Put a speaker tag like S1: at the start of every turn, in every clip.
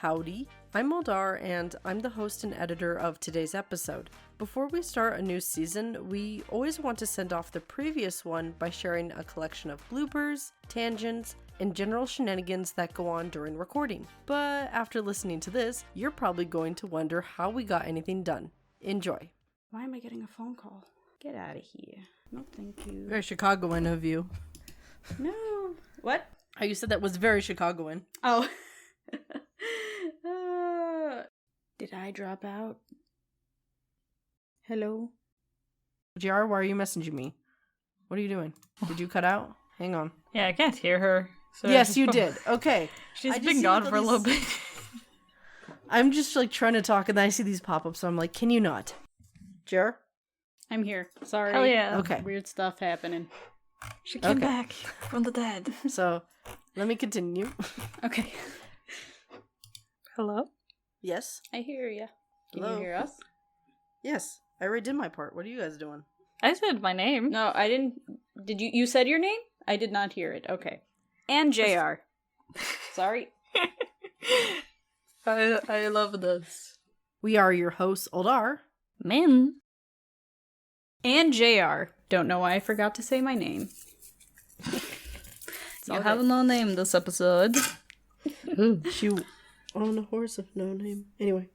S1: Howdy, I'm Eldar, and I'm the host and editor of today's episode. Before we start a new season, we always want to send off the previous one by sharing a collection of bloopers, tangents, and general shenanigans that go on during recording. But after listening to this, you're probably going to wonder how we got anything done. Enjoy.
S2: Why am I getting a phone call? Get out of here. No, thank you.
S1: Very Chicagoan of you.
S2: No. What?
S1: Oh, you said that was very Chicagoan.
S2: Oh. Did I drop out? Hello?
S1: JR, why are you messaging me? What are you doing? Did you cut out? Hang on.
S3: Yeah, I can't hear her. So
S1: Yes, you did. Okay.
S3: She's been gone for a little bit.
S1: I'm just like trying to talk and then I see these pop ups, so I'm like, can you not? JR?
S2: I'm here. Sorry.
S3: Hell yeah.
S1: Okay.
S2: Weird stuff happening.
S3: She came back from the dead.
S1: So, let me continue.
S2: Okay.
S3: Hello?
S1: Yes?
S2: I hear ya. Can
S1: Hello?
S2: you hear us?
S1: Yes. I already did my part. What are you guys doing?
S3: I said my name.
S2: No, I didn't. Did you? You said your name? I did not hear it. Okay. And JR. Sorry.
S3: I love this.
S1: We are your hosts, Eldar.
S3: Min.
S2: And JR. Don't know why I forgot to say my name.
S3: You have no name this episode.
S1: She on a horse of no name. Anyway.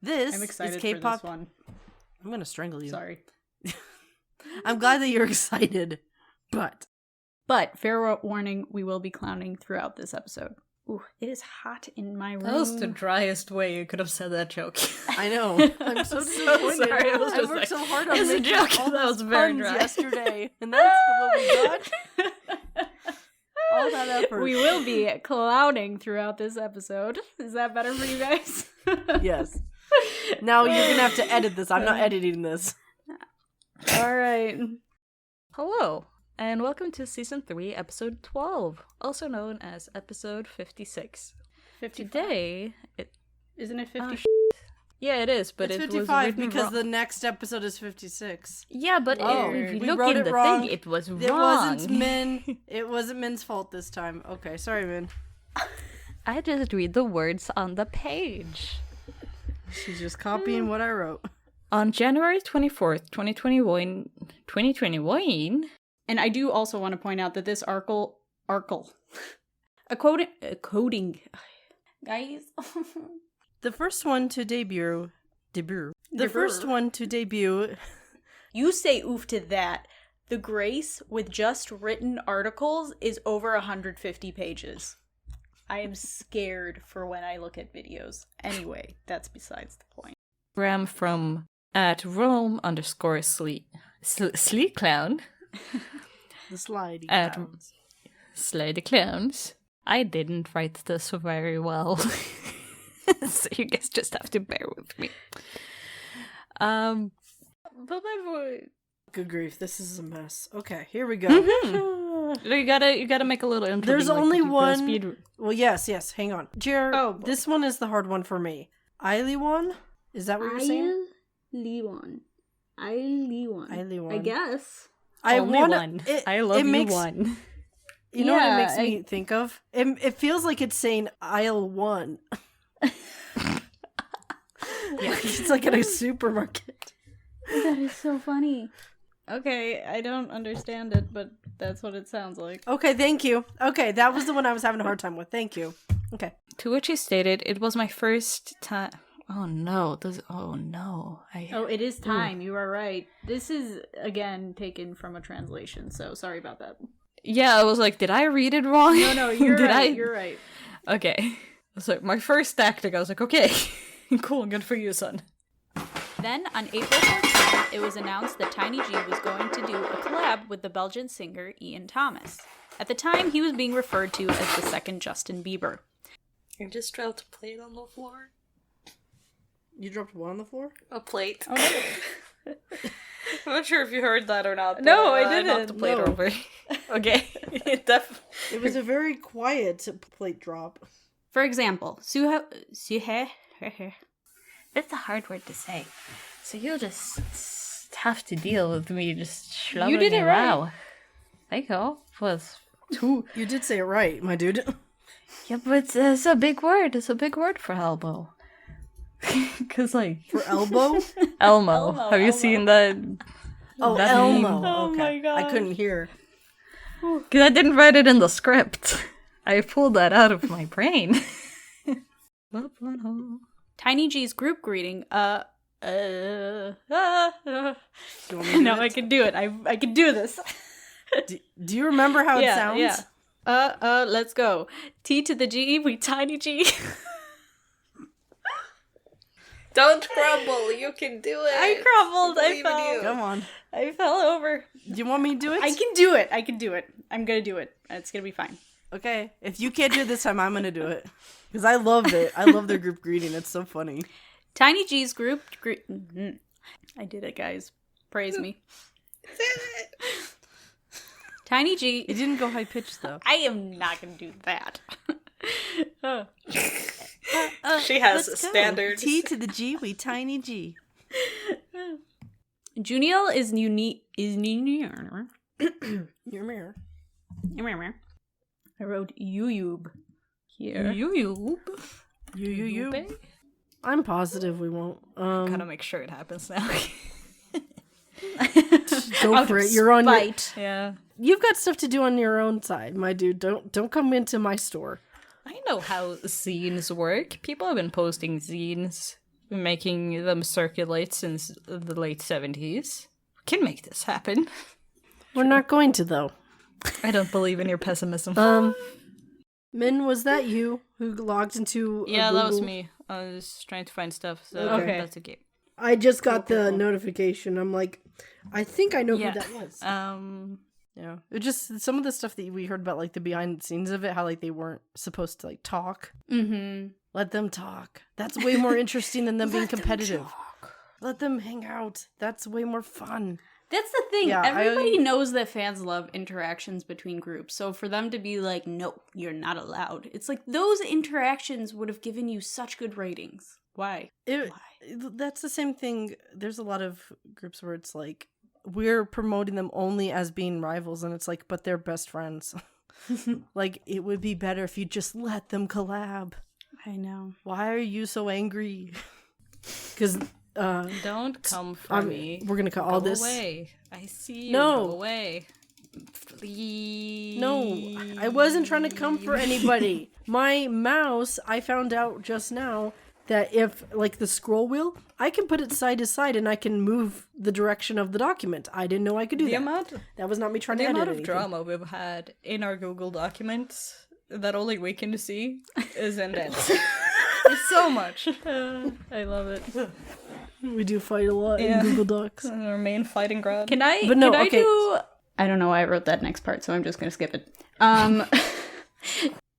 S1: This
S2: I'm excited
S1: is K-pop.
S2: for this one.
S1: I'm gonna strangle you.
S2: Sorry.
S1: I'm glad that you're excited. But
S2: fair warning, we will be clowning throughout this episode. Ooh, it is hot in my room.
S3: That was the driest way you could have said that joke.
S1: I know. I'm so disappointed.
S3: sorry, I was just
S1: worked
S3: like,
S1: so hard on
S3: it's a
S1: making
S3: joke.
S1: all
S3: That
S1: those
S3: was very
S1: puns
S3: dry.
S1: yesterday. And that's what we got. All that effort.
S2: We will be clowning throughout this episode. Is that better for you guys?
S1: Yes. Now you're gonna have to edit this. I'm not editing this.
S2: All right.
S3: Hello, and welcome to Season 3, Episode 12, also known as Episode 56.
S2: 55.
S3: Today,
S2: Isn't it 50?
S3: yeah, it is, but
S1: It's
S3: it
S1: 55
S3: was written
S1: because
S3: wrong.
S1: the next episode is 56.
S3: Yeah, but
S2: Oh,
S3: if you
S1: we
S3: look
S1: wrote
S3: in
S1: it
S3: the
S1: wrong.
S3: thing, it was wrong.
S1: It wasn't Min. It wasn't Min's fault this time. Okay, sorry, Min.
S3: I just read the words on the page.
S1: She's just copying what I wrote.
S3: On January 24th, 2021,
S2: And I do also want to point out that this coding, guys.
S1: The first one to debut. First one to debut.
S2: You say oof to that. The Grace with just written articles is over 150 pages. I am scared for when I look at videos. Anyway, that's besides the point.
S3: Ram from at Rome_sleek clown
S1: The slidey
S3: At-
S1: clowns.
S3: slay the clowns. I didn't write this very well, so you guys just have to bear with me. But my voice.
S1: Good grief, this is a mess. Okay, here we go.
S3: You gotta make a little intro.
S1: There's
S3: being like
S1: only
S3: the Google
S1: one-
S3: speed-
S1: Well, yes, hang on. Jared,
S2: Oh, boy.
S1: this one is the hard one for me. Eiliwon? Is that what you're saying?
S2: Leewon.
S1: Eiliwon.
S2: I guess.
S1: I
S3: Only
S1: wanna,
S3: one.
S1: It,
S3: I love
S1: it
S3: you
S1: makes,
S3: one.
S1: You know what it
S2: Yeah,
S1: makes me think of? It feels like it's saying aisle 1. Yeah, it's like at a supermarket.
S2: That is so funny. Okay, I don't understand it, but that's what it sounds like.
S1: Okay, thank you. Okay, that was the one I was having a hard time with. Thank you. Okay.
S3: To which he stated, "It was my first time." Oh no! Oh no!
S2: Oh, it is time. You are right. This is, again, taken from a translation, so sorry about that.
S3: Yeah, I was like, did I read it wrong?
S2: No, you're
S3: Did
S2: right.
S3: I?
S2: You're right.
S3: Okay. So my first tactic, I was like, okay, cool, good for you, son.
S2: Then, on April 14th, it was announced that Tiny G was going to do a collab with the Belgian singer Ian Thomas. At the time, he was being referred to as the second Justin Bieber.
S3: I just dropped a plate on the floor.
S1: You dropped what on the floor?
S3: A plate.
S2: Oh, no.
S3: I'm not sure if you heard that or not.
S2: No, I
S3: knocked
S2: didn't.
S3: the plate
S1: No.
S3: over. Okay.
S1: It was a very quiet plate drop.
S2: For example, Suhe.
S3: It's a hard word to say. So you'll just have to deal with me just schlubbering
S2: You did it right.
S3: around. Thank you. Was two.
S1: You did say it right, my dude.
S3: Yeah, but it's a big word. It's a big word for elbow. Because, like...
S1: For elbow?
S3: Elmo. Have you seen that?
S1: Oh,
S3: that
S1: Elmo.
S3: meme?
S2: Oh
S1: Okay.
S2: my gosh.
S1: I couldn't hear.
S3: Because I didn't write it in the script. I pulled that out of my brain.
S2: Tiny G's group greeting.
S1: Do you want me to do
S2: No,
S1: it?
S2: I can do it. I can do this.
S1: Do you remember how it sounds?
S2: Yeah. Let's go. T to the G, we Tiny G.
S3: Don't crumble. You can do it.
S2: I crumbled. I fell.
S1: Come on.
S2: I fell over.
S1: Do you want me to do it?
S2: I can do it. I can do it. I'm gonna do it. It's gonna be fine.
S1: Okay. If you can't do it this time, I'm gonna do it. Because I loved it. I love their group greeting. It's so funny.
S2: Tiny G's group I did it, guys. Praise me. Tiny G.
S1: It didn't go high pitched though.
S2: I am not gonna do that.
S3: She has
S1: Let's go.
S3: standards.
S1: T to the G, we Tiny G.
S2: Juniel is unique.
S1: Your mirror.
S2: I wrote Yuyub here.
S3: You.
S1: You. I'm positive we won't.
S3: Gotta make sure it happens now.
S1: Go for it. You're on your,
S2: Spite.
S3: Yeah.
S1: You've got stuff to do on your own side, my dude. Don't come into my store.
S3: I know how zines work. People have been posting zines, making them circulate since the late 70s. Can make this happen.
S1: We're not going to though.
S3: I don't believe in your pessimism.
S1: Min, was that you who logged into a
S3: Yeah, that was
S1: Google?
S3: me. I was trying to find stuff, so
S1: Okay.
S3: that's okay.
S1: I just got the notification. I'm like, I think I know
S3: Yeah.
S1: who that was. Yeah, it just some of the stuff that we heard about, like the behind the scenes of it, how like they weren't supposed to like talk.
S2: Mm-hmm.
S1: Let them talk. That's way more interesting than them being competitive. Let them hang out. That's way more fun.
S2: That's the thing.
S1: Yeah,
S2: Everybody knows that fans love interactions between groups. So for them to be like, no, you're not allowed. It's like those interactions would have given you such good ratings. Why?
S1: That's the same thing. There's a lot of groups where it's like, we're promoting them only as being rivals. And it's like, but they're best friends. Like, it would be better if you just let them collab.
S2: I know.
S1: Why are you so angry? Because
S3: Don't come for me.
S1: we're gonna cut all
S3: Go
S1: this.
S3: away. I see you.
S1: No.
S3: Go away. Please.
S1: No, I wasn't trying to come for anybody. My mouse, I found out just now that if, like the scroll wheel, I can put it side to side and I can move the direction of the document. I didn't know I could do that. That was not me trying
S3: The
S1: to edit
S3: amount of
S1: anything.
S3: drama we've had in our Google documents that only we can see is endless. There's so much.
S2: I love it.
S1: We do fight a lot
S3: Yeah.
S1: in Google Docs.
S3: Our main fighting ground.
S2: Can I?
S1: But no,
S2: can I
S1: okay.
S2: do? I don't know why I wrote that next part, so I'm just gonna skip it.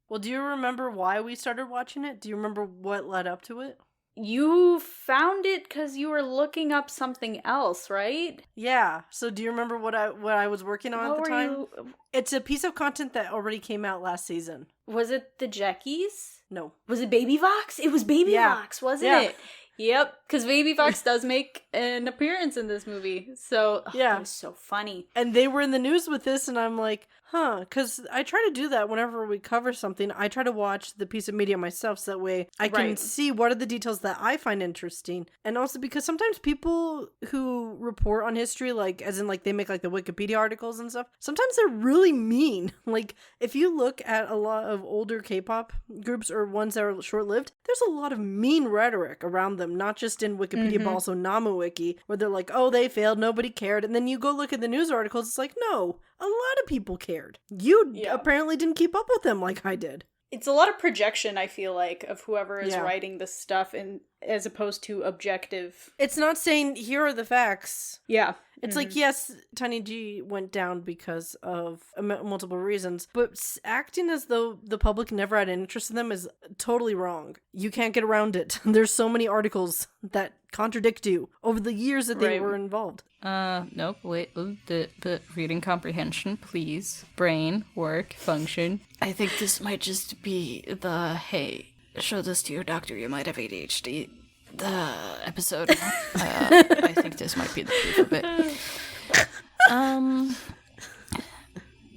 S1: Well, do you remember why we started watching it? Do you remember what led up to it?
S2: You found it because you were looking up something else, right?
S1: Yeah. So do you remember what I was working on
S2: What
S1: at the
S2: were
S1: time?
S2: you?
S1: It's a piece of content that already came out last season.
S2: Was it the Jackies?
S1: No.
S2: Was it Baby Vox? It was Baby
S1: Yeah.
S2: Vox, wasn't
S1: Yeah.
S2: it? Yep, because Baby Vox does make an appearance in this movie. So,
S1: Yeah.
S2: that was so funny.
S1: And they were in the news with this, and I'm like, huh, because I try to do that whenever we cover something. I try to watch the piece of media myself, so that way I can
S2: Right.
S1: see what are the details that I find interesting. And also because sometimes people who report on history, like, as in, like, they make, like, the Wikipedia articles and stuff, sometimes they're really mean. Like, if you look at a lot of older K-pop groups or ones that are short-lived, there's a lot of mean rhetoric around them, not just in Wikipedia, but also NamoWiki, where they're like, oh, they failed, nobody cared. And then you go look at the news articles, it's like, no, a lot of people cared. You
S2: Yeah.
S1: apparently didn't keep up with them like I did.
S2: It's a lot of projection, I feel like, of whoever is
S1: Yeah.
S2: writing this stuff, and as opposed to objective.
S1: It's not saying, here are the facts.
S2: Yeah.
S1: It's like, yes, Tiny G went down because of multiple reasons, but acting as though the public never had an interest in them is totally wrong. You can't get around it. There's so many articles that contradict you over the years that they
S2: Right.
S1: were involved.
S3: Nope, wait, the reading comprehension, please. Brain, work, function. I think this might just be the, hey, show this to your doctor, you might have ADHD. The episode. I think this might be the proof of it.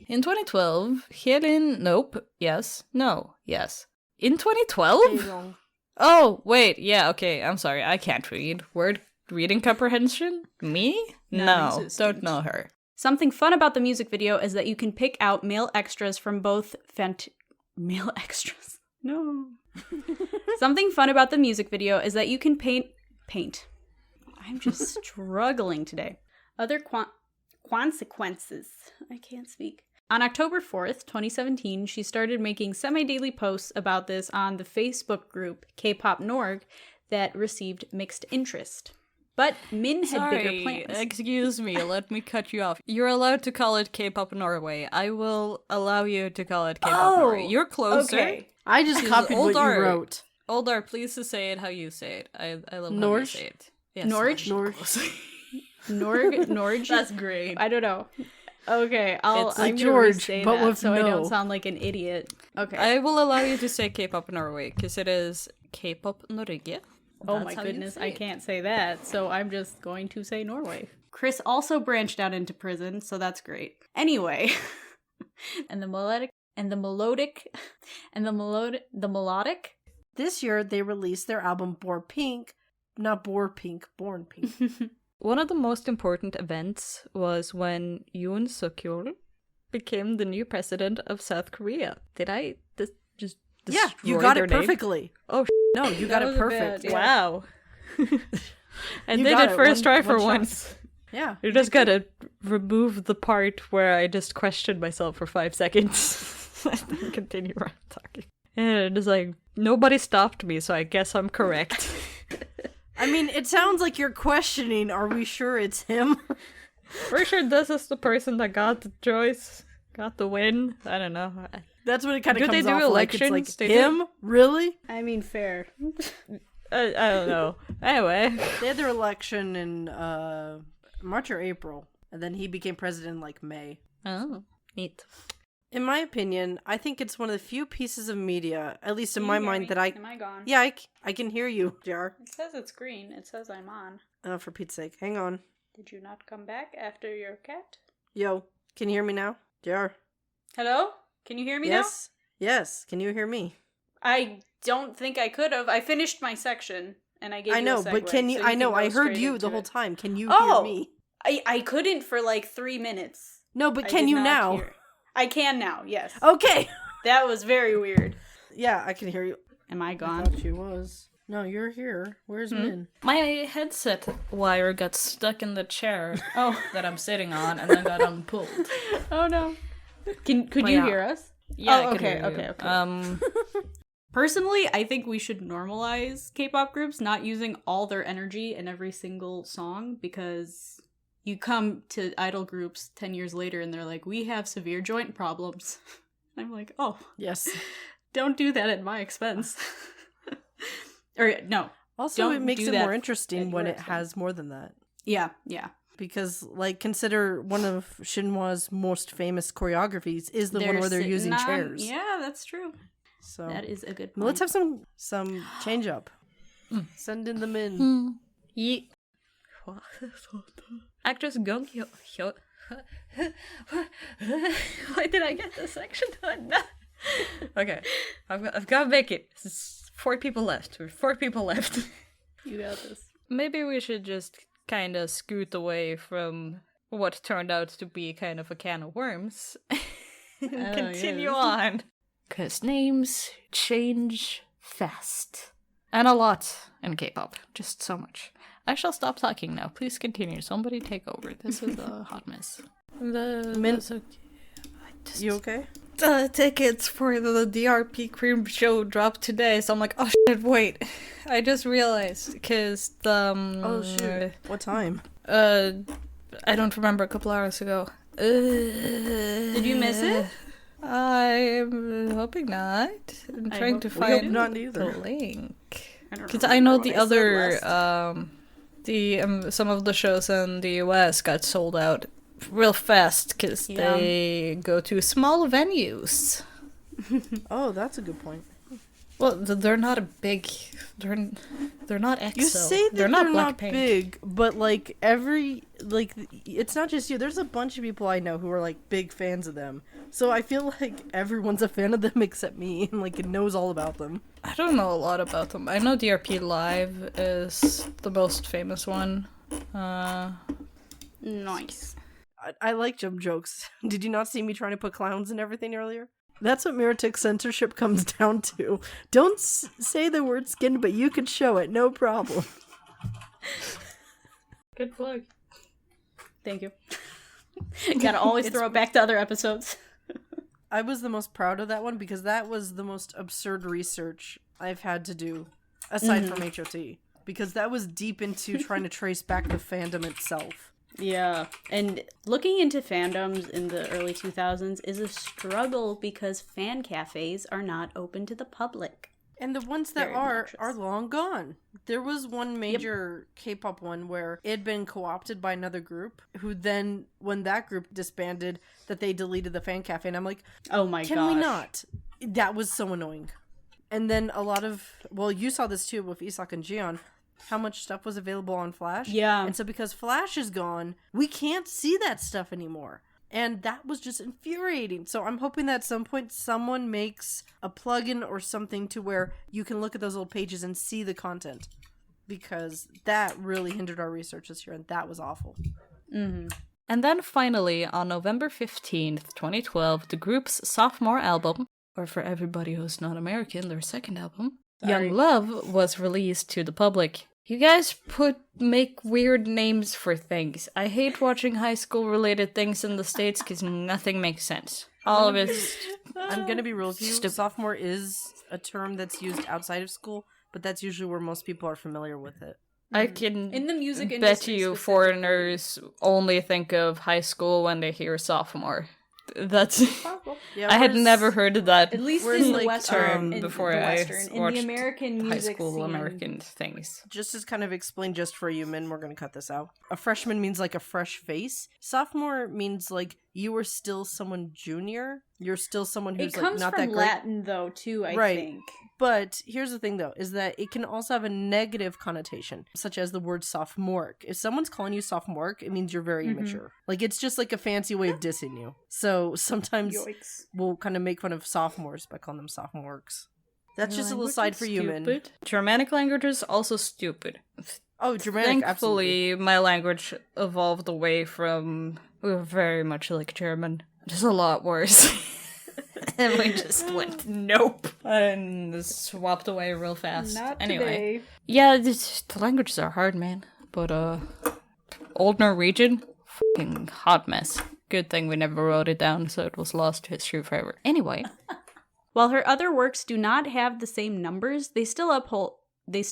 S3: In 2012, Helen... Nope. Yes. No. Yes. In 2012? Oh, wait. Yeah, okay. I'm sorry. I can't read. Word reading comprehension? Me? No.
S2: Non-existent.
S3: Don't know her.
S2: Something fun about the music video is that you can pick out male extras from both male extras. No. Something fun about the music video is that you can paint. I'm just struggling today. Other consequences. I can't speak. On October 4th, 2017, she started making semi-daily posts about this on the Facebook group K-Pop Norg that received mixed interest. But Min had bigger plans.
S3: Excuse me, let me cut you off. You're allowed to call it K-Pop Norway. I will allow you to call it K-Pop Norway. You're closer.
S2: Okay.
S1: I just copied what you wrote.
S3: Oldar, please to say it how you say it. I love how you
S1: Norge?
S3: say it. Yes,
S2: Norge? Norge?
S3: That's great.
S2: I don't know. Okay, I'm
S1: like
S2: gonna
S1: George,
S2: re-say
S1: but
S2: that
S1: with
S2: so I
S1: no.
S2: don't sound like an idiot. Okay.
S3: I will allow you to say K-Pop Norway, because it is K-Pop Norge.
S2: Oh
S3: That's
S2: my
S3: how you
S2: goodness,
S3: say
S2: I
S3: it.
S2: can't say that, so I'm just going to say Norway. Chris also branched out into prison, so that's great. Anyway, and the melodic.
S1: This year, they released their album Born Pink.
S3: One of the most important events was when Yoon Suk-yeol became the new president of South Korea. Did I just destroy
S1: Yeah, you got
S3: their
S1: it
S3: name?
S1: perfectly.
S3: Oh,
S1: No, you got it perfect.
S3: Wow. I
S1: You
S3: did
S1: got
S3: it
S1: it,
S3: first
S1: one
S3: try for
S1: shot.
S3: once.
S1: Yeah.
S3: You just gotta remove the part where I just questioned myself for 5 seconds. And then continue around talking. And it's like, nobody stopped me, so I guess I'm correct.
S1: I mean, it sounds like you're questioning, are we sure it's him?
S3: We're sure this is the person that got the choice, got the win. I don't know.
S1: That's what it kind of
S3: Do they
S1: comes
S3: do
S1: off like. It's
S3: elections?
S1: like,
S3: They do-
S1: him? Really?
S2: I mean, fair.
S3: I don't know. Anyway.
S1: They had their election in March or April, and then he became president in like May.
S3: Oh, neat.
S1: In my opinion, I think it's one of the few pieces of media, at least in my mind, that I...
S2: Am I gone?
S1: Yeah, I can hear you, Jar.
S2: It says it's green. It says I'm on.
S1: Oh, for Pete's sake. Hang on.
S2: Did you not come back after your cat?
S1: Yo, can you hear me now? Jar.
S2: Hello? Can you hear me
S1: Yes? Yes. Can you hear me?
S2: now? I don't think I could have. I finished my section, and I gave
S1: I
S2: you
S1: know,
S2: a
S1: but
S2: segue,
S1: can you...
S2: so
S1: I know,
S2: can
S1: I
S2: go
S1: heard
S2: straight
S1: you
S2: into
S1: the whole
S2: it.
S1: time. Can you
S2: Oh!
S1: hear me?
S2: I couldn't for like 3 minutes.
S1: No, but
S2: I
S1: can
S2: did
S1: you
S2: not
S1: now?
S2: hear. I can now, yes.
S1: Okay.
S2: That was very weird.
S1: Yeah, I can hear you.
S2: Am I
S1: I
S2: gone?
S1: thought she was. No, you're here. Where's Min?
S3: My headset wire got stuck in the chair
S2: Oh.
S3: that I'm sitting on and then got unpulled.
S2: Oh no. Could
S3: But
S2: you
S3: yeah.
S2: hear us?
S3: Yeah,
S2: Oh,
S3: I could
S2: okay,
S3: hear you.
S2: okay. Personally, I think we should normalize K-pop groups not using all their energy in every single song, because you come to idol groups 10 years later and they're like, we have severe joint problems. I'm like, oh,
S1: Yes.
S2: don't do that at my expense. Or no.
S1: Also, it
S2: Don't
S1: makes
S2: do
S1: it
S2: that
S1: more
S2: at
S1: interesting when
S2: your
S1: it
S2: expense.
S1: has more than that.
S2: Yeah.
S1: Because, like, consider one of Shinhwa's most famous choreographies is the one where they're
S2: sitting
S1: using
S2: on-
S1: chairs.
S2: Yeah, that's true.
S1: So
S2: That is a good point.
S1: well, let's have some change up. Send in the Min.
S3: Yeet. Actress Gong Hyo. Why did I get this section done? Okay, I've got to make it. This is 4 people left. 4 people left.
S2: You got this.
S3: Maybe we should just kind of scoot away from what turned out to be kind of a can of worms and continue on. Because names change fast. And a lot in K-pop. Just so much. I shall stop talking now. Please continue. Somebody take over. This is a hot mess.
S1: Min, you okay?
S3: The tickets for the DRP Cream show dropped today, so I'm like, oh shit, wait. I just realized, because the...
S1: Oh, shoot. What time?
S3: I don't remember, a couple hours ago.
S2: Did you miss it?
S3: I'm hoping not. I'm trying to
S2: hope-
S1: We hope
S3: find
S1: not
S3: the
S1: either.
S3: link.
S2: I don't
S3: Because I know
S2: remember
S3: the
S2: what I said
S3: other,
S2: last.
S3: some of the shows in the US got sold out real fast because
S2: Yeah.
S3: they go to small venues.
S1: Oh, that's a good point.
S3: Well, they're not a big. They're not EXO.
S1: You say that
S3: they're not
S1: big, but like it's not just you. There's a bunch of people I know who are like big fans of them. So I feel like everyone's a fan of them except me, and like knows all about them.
S3: I don't know a lot about them. I know DRP Live is the most famous one.
S2: Nice.
S1: I like jump jokes. Did you not see me trying to put clowns and everything earlier? That's what Miratic censorship comes down to. Don't say the word skin, but you could show it, no problem.
S3: Good plug.
S2: Thank you. Gotta always throw it back to other episodes.
S1: I was the most proud of that one because that was the most absurd research I've had to do, aside from HOT. Because that was deep into trying to trace back the fandom itself.
S2: Yeah, and looking into fandoms in the early 2000s is a struggle because fan cafes are not open to the public.
S1: And the ones that are long gone. There was one major K-pop one where it had been co-opted by another group, who then, when that group disbanded, that they deleted the fan cafe. And I'm like,
S2: oh my gosh.
S1: Can we not? That was so annoying. And then a lot of, well, you saw this too with Isak and Jiyeon, how much stuff was available on Flash.
S2: Yeah.
S1: And so because Flash is gone, we can't see that stuff anymore. And that was just infuriating. So I'm hoping that at some point someone makes a plugin or something to where you can look at those little pages and see the content. Because that really hindered our research this year, and that was awful.
S2: Mm-hmm.
S3: And then finally, on November 15th, 2012, the group's sophomore album, or for everybody who's not American, their second album, Young Love, was released to the public. You guys make weird names for things. I hate watching high school related things in the States because nothing makes sense. All of it's...
S1: I'm gonna be real with you. Sophomore is a term that's used outside of school, but that's usually where most people are familiar with it.
S3: I can
S2: in the music
S3: bet
S2: industry
S3: you foreigners only think of high school when they hear sophomore. That's
S1: Yeah,
S3: I had never heard of that.
S2: At least in the
S1: like,
S2: Western,
S3: before
S2: in the
S3: I
S2: Western, in
S3: watched
S2: the American music
S3: high school
S2: scene.
S3: American things.
S1: Just as kind of explain just for you men, we're going to cut this out. A freshman means like a fresh face. Sophomore means like you are still someone junior. You're still someone who's
S2: It comes
S1: like not
S2: from
S1: that great.
S2: Latin though too, I
S1: Right.
S2: think.
S1: But here's the thing, though, is that it can also have a negative connotation, such as the word sophomoric. If someone's calling you sophomoric, it means you're very immature. Like, it's just like a fancy way of dissing you. So sometimes we'll kind of make fun of sophomores by calling them sophomorics. That's just a little side for you, man.
S3: Germanic language is also stupid.
S1: Oh, Germanic, absolutely.
S3: Thankfully, my language evolved away from... We were very much like German. Just a lot worse. And we just went, nope. And swapped away real fast.
S2: Not
S3: anyway.
S2: today.
S3: Yeah, the languages are hard, man. But, Old Norwegian, fucking hot mess. Good thing we never wrote it down, so it was lost to history forever. Anyway.
S2: While her other works do not have the same numbers, they still uphold. They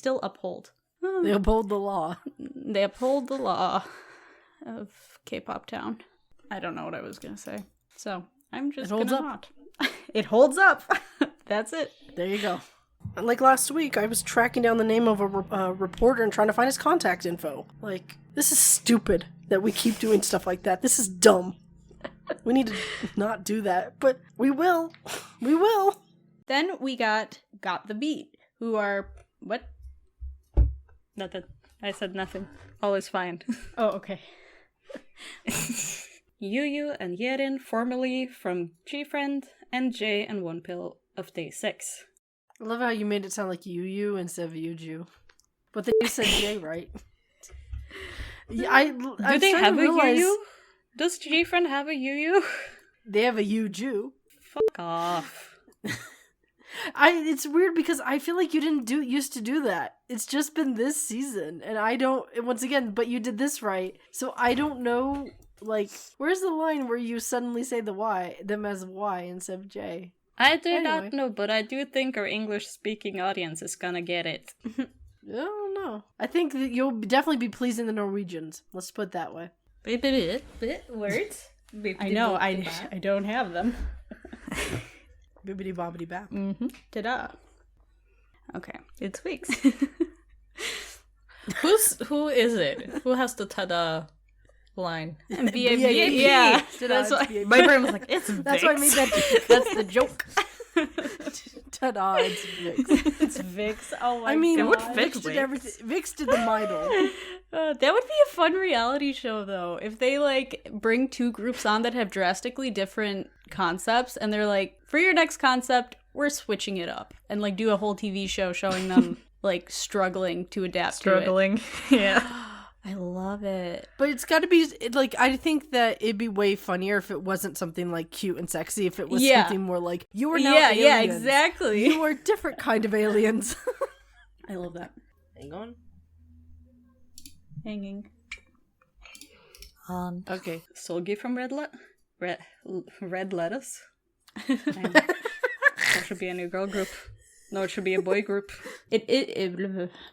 S2: uphold
S1: the law.
S2: They uphold the law of K-pop Town. I don't know what I was gonna say, so I'm just gonna not. It holds up. That's it.
S1: There you go. And like last week, I was tracking down the name of a reporter and trying to find his contact info. Like, this is stupid that we keep doing stuff like that. This is dumb. We need to not do that, but we will. We will.
S2: Then we got the Beat, who are what?
S3: Nothing. I said nothing. All is fine.
S2: Oh, okay.
S3: Yu and Yerin, formerly from G-Friend, and Jay and One Pill of Day 6.
S1: I love how you made it sound like Yu instead of Yuju. But then you said Jay, right? Yeah,
S3: Do they have a Yu? Does G-Friend have a Yu?
S1: They have a Yuju.
S3: Fuck off.
S1: It's weird because I feel like you didn't used to do that. It's just been this season, and I don't. Once again, but you did this right, so I don't know. Like, where's the line where you suddenly say them as Y instead of J?
S3: I do not know, but I do think our English-speaking audience is gonna get it.
S1: I don't know. I think that you'll definitely be pleasing the Norwegians. Let's put it that way.
S3: Words?
S2: I know. I don't have them.
S1: Bibbidi bobbidi bap.
S2: Mm-hmm. Ta-da. Okay, it's Weeks.
S3: Who is it? Who has the ta-da line?
S2: B-A-B-A-P. Yeah.
S3: That's why my brain was like, it's Vicks.
S1: That's why I made that. That's the joke. said, it's Vix.
S2: It's Vix. Oh my god.
S1: I mean,
S3: what
S1: Vix did everything. Vix did the Midel.
S2: That would be a fun reality show, though, if they, like, bring two groups on that have drastically different concepts, and they're like, for your next concept, we're switching it up. And, like, do a whole TV show showing them, like, struggling to adapt to it.
S3: Yeah.
S2: I love it.
S1: But it's got to be, like, I think that it'd be way funnier if it wasn't something, like, cute and sexy. If it was something more like, you are now aliens.
S2: Yeah, exactly.
S1: You are different kind of aliens.
S2: I love that.
S1: Hang on.
S2: Hanging.
S1: Okay.
S3: Solgi from Red Lettuce. That should be a new girl group. No, it should be a boy group.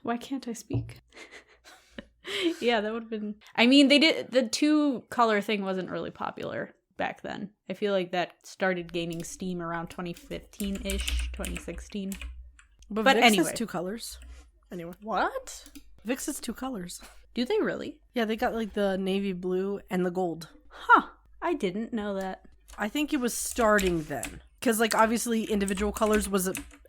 S2: Why can't I speak? Yeah, that would have been... I mean, the two-color thing wasn't really popular back then. I feel like that started gaining steam around 2015-ish, 2016.
S1: But Vix
S2: anyway.
S1: has two colors. Anyway.
S2: What?
S1: Vix has two colors.
S2: Do they really?
S1: Yeah, they got, like, the navy blue and the gold.
S2: Huh. I didn't know that.
S1: I think it was starting then. Because, like, obviously individual colors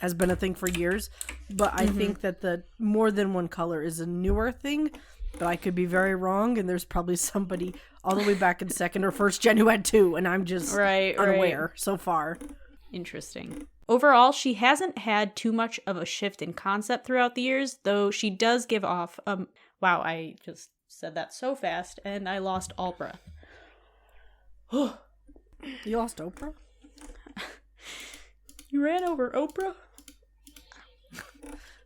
S1: has been a thing for years. But I think that the more than one color is a newer thing. But I could be very wrong, and there's probably somebody all the way back in second or first gen who had two, and I'm just unaware so far.
S2: Interesting. Overall, she hasn't had too much of a shift in concept throughout the years, though she does give off... wow, I just said that so fast, and I lost all breath.
S1: You lost Oprah?
S2: You ran over Oprah?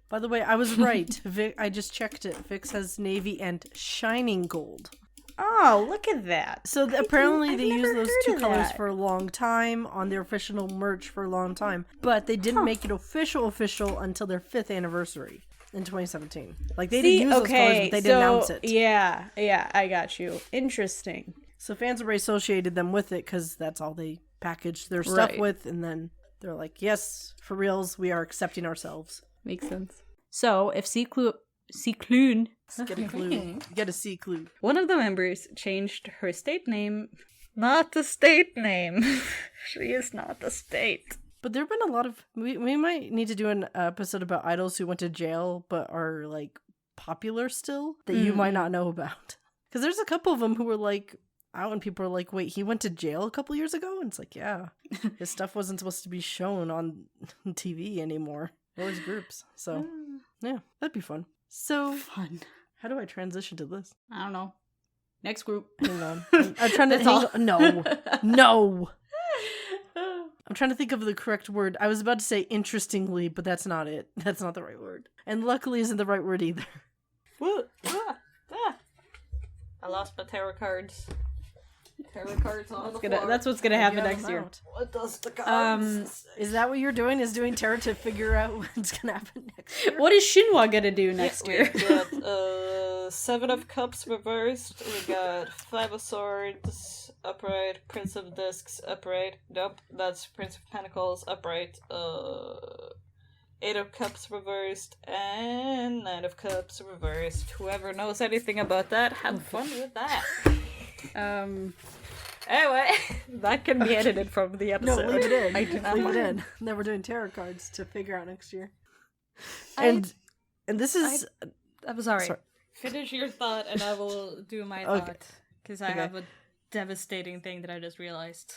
S1: By the way, I was right. I just checked it. Vix has navy and shining gold.
S2: Oh, look at that.
S1: So apparently they used those two colors for a long time on their official merch for a long time. But they didn't make it official until their 5th anniversary in 2017. Like, they didn't use those colors, but they didn't announce it.
S2: Yeah, I got you. Interesting.
S1: So fans already associated them with it because that's all they packaged their stuff with. And then they're like, yes, for reals, we are accepting ourselves.
S2: Makes sense. So, if Cycloon...
S1: Get a clue. Get a C clue.
S3: One of the members changed her state name. Not the state name. She is not the state.
S1: But there have been a lot of... We might need to do an episode about idols who went to jail but are, like, popular still that you might not know about. Because there's a couple of them who were, like, out and people are like, wait, he went to jail a couple years ago? And it's like, yeah. His stuff wasn't supposed to be shown on TV anymore. Or his groups. So, yeah, that'd be fun. So,
S2: Fun.
S1: How do I transition to this?
S2: I don't know. Next group.
S1: Hang on. I'm trying to No. I'm trying to think of the correct word. I was about to say interestingly, but that's not it. That's not the right word. And luckily isn't the right word either.
S3: What? I lost my tarot cards. Tarot cards on the floor.
S2: That's what's gonna happen next year.
S3: What does the cards
S1: Is that what you're doing? Is doing tarot to figure out what's gonna happen next year?
S2: What is Shinhwa gonna do next year?
S3: We got 7 of Cups reversed. We got 5 of Swords upright. Prince of Discs upright. Nope, that's Prince of Pentacles upright. 8 of Cups reversed and 9 of Cups reversed. Whoever knows anything about that, have fun with that. Anyway, that can be edited from the episode.
S1: No, leave it in.
S3: I do not
S1: leave
S3: mind.
S1: it in. Then we're doing tarot cards to figure out next year. And this is...
S3: I'm sorry.
S1: Sorry.
S3: Finish your thought and I will do my thought. Because I have a devastating thing that I just realized.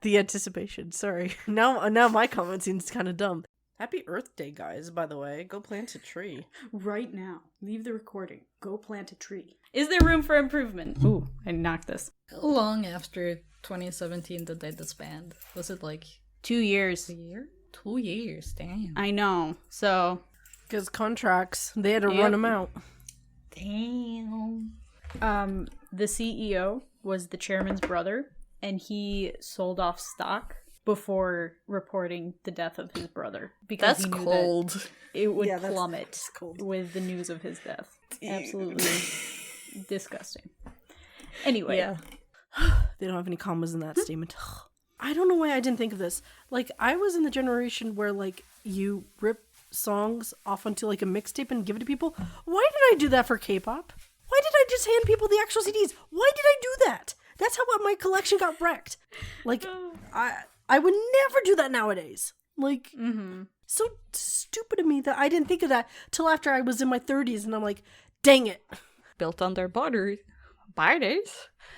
S1: The anticipation. Sorry. Now my comment seems kind of dumb. Happy Earth Day, guys, by the way. Go plant a tree.
S2: Right now. Leave the recording. Go plant a tree. Is there room for improvement? Ooh, I knocked this.
S3: How long after 2017 did they disband? Was it like
S2: 2 years.
S3: a year? 2 years, damn.
S2: I know. So...
S1: Because contracts, they had to run them out.
S3: Damn.
S2: The CEO was the chairman's brother, and he sold off stock before reporting the death of his brother. Because
S3: That's
S2: he knew
S3: cold.
S2: that it would
S1: Yeah, that's
S2: plummet
S1: cold.
S2: with the news of his death. Absolutely disgusting. Anyway.
S1: Yeah. They don't have any commas in that statement. I don't know why I didn't think of this. Like, I was in the generation where, like, you rip songs off onto, like, a mixtape and give it to people. Why did I do that for K-pop? Why did I just hand people the actual CDs? Why did I do that? That's how my collection got wrecked. Like, I would never do that nowadays. Like, so stupid of me that I didn't think of that till after I was in my 30s, and I'm like, dang it.
S3: Built on their bodies.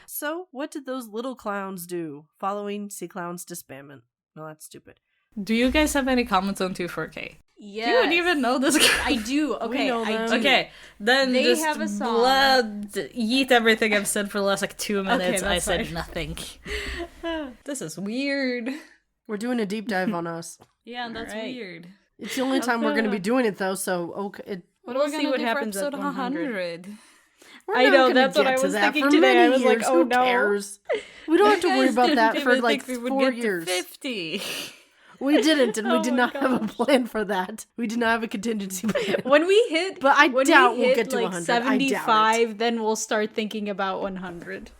S1: So, what did those little clowns do following Sea Clown's disbandment? No, that's stupid.
S3: Do you guys have any comments on 2-4K?
S2: Yeah.
S3: You don't even know this guy.
S2: I do. Okay,
S1: know
S2: I
S1: them.
S2: do.
S3: Okay, then
S2: They
S3: just
S2: have a song.
S3: yeet everything I've said for the last 2 minutes.
S2: that's
S3: I said
S2: fine.
S3: nothing. This is weird.
S1: We're doing a deep dive on us.
S3: Yeah, that's
S2: Alright.
S3: weird.
S1: It's the only time we're going to be doing it, though, so okay.
S3: We'll see what
S2: happens at
S3: episode 100.
S1: We're
S2: I
S1: not
S2: know,
S1: gonna
S2: that's what
S1: get
S2: I
S1: to
S2: was
S1: that
S2: thinking
S1: for
S2: today.
S1: many
S2: I was like,
S1: years.
S2: oh,
S1: Who
S2: no.
S1: cares? We don't have to worry about that for
S3: Didn't
S1: like
S3: think we would
S1: 4
S3: get
S1: years.
S3: to 50.
S1: We didn't, and we
S2: Oh
S1: did
S2: my
S1: not have a
S2: gosh.
S1: plan for that. We did not have a contingency plan.
S2: When we hit,
S1: But I
S2: when
S1: doubt
S2: we
S1: we'll
S2: hit,
S1: get to
S2: like
S1: 100. I doubt it.
S2: 75, then we'll start thinking about 100.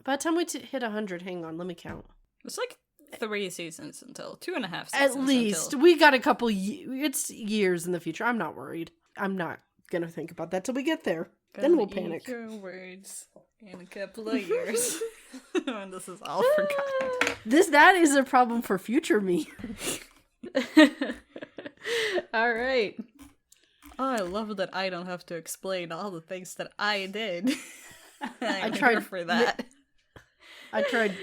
S1: By the time we hit 100, hang on, let me count.
S3: It's like 3 seasons until 2.5 seasons.
S1: At least
S3: until...
S1: we got a couple. It's years in the future. I'm not worried. I'm not gonna think about that till we get there. Then we'll panic.
S3: Your words in a couple of years. When this is all forgotten.
S1: That is a problem for future me.
S2: All right.
S3: Oh, I love that I don't have to explain all the things that I did. I'm
S1: tried-
S3: here for that.
S1: I tried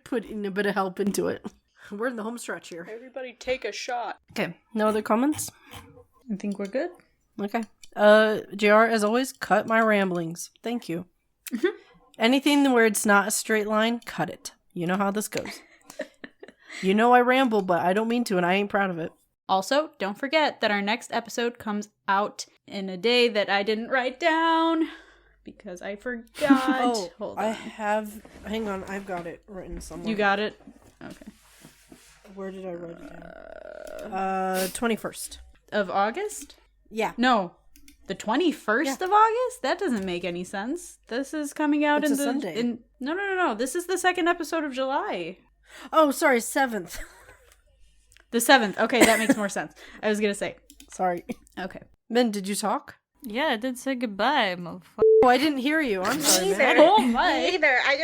S1: putting a bit of help into it. We're in the home stretch here.
S2: Everybody take a shot.
S1: Okay, no other comments?
S2: I think we're good.
S1: Okay. JR, as always, cut my ramblings. Thank you. Anything where it's not a straight line, cut it. You know how this goes. You know I ramble, but I don't mean to, and I ain't proud of it.
S2: Also, don't forget that our next episode comes out in a day that I didn't write down because I forgot. Hold on.
S1: I have... Hang on, I've got it written somewhere.
S2: You got it? Okay.
S1: Where did I write it down? 21st.
S2: Of August?
S1: Yeah.
S2: No. The 21st of August? That doesn't make any sense. This is coming out
S1: It's
S2: in
S1: a
S2: the...
S1: Sunday.
S2: No. This is the second episode of July.
S1: Oh, sorry, 7th.
S2: The 7th. Okay, that makes more sense. I was going to say.
S1: Sorry.
S2: Okay.
S1: Men, did you talk?
S3: Yeah, I did say goodbye, motherfucker.
S1: Oh, I didn't hear you. I'm sorry,
S4: Me
S1: man.
S4: either.
S2: Oh my.
S4: Me either. I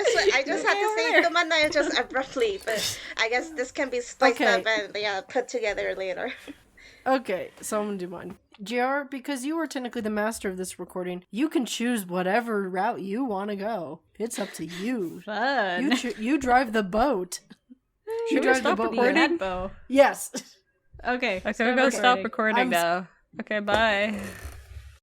S4: just had to say Tamanaya just abruptly, but I guess this can be spiced
S1: Okay.
S4: up and put together later.
S1: Okay, so I'm gonna do mine. JR, because you are technically the master of this recording, you can choose whatever route you want to go. It's up to you.
S2: Fun.
S1: You drive the boat.
S2: Should we
S1: drive the
S2: stop
S1: boat
S2: recording? Bow.
S1: Yes.
S2: Okay.
S3: Okay, we're gonna stop recording
S1: I'm-
S3: now. Okay, bye.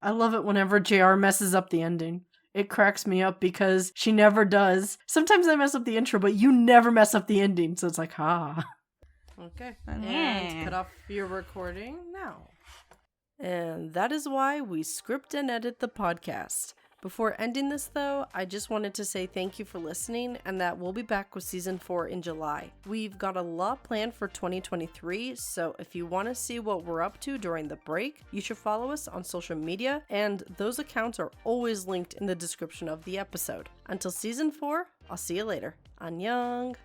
S1: I love it whenever JR messes up the ending. It cracks me up because she never does. Sometimes I mess up the intro, but you never mess up the ending, so it's like, ha. Okay. And cut off your recording now. And that is why we script and edit the podcast. Before ending this, though, I just wanted to say thank you for listening and that we'll be back with season 4 in July. We've got a lot planned for 2023, so if you want to see what we're up to during the break, you should follow us on social media, and those accounts are always linked in the description of the episode. Until season 4, I'll see you later. Annyeong!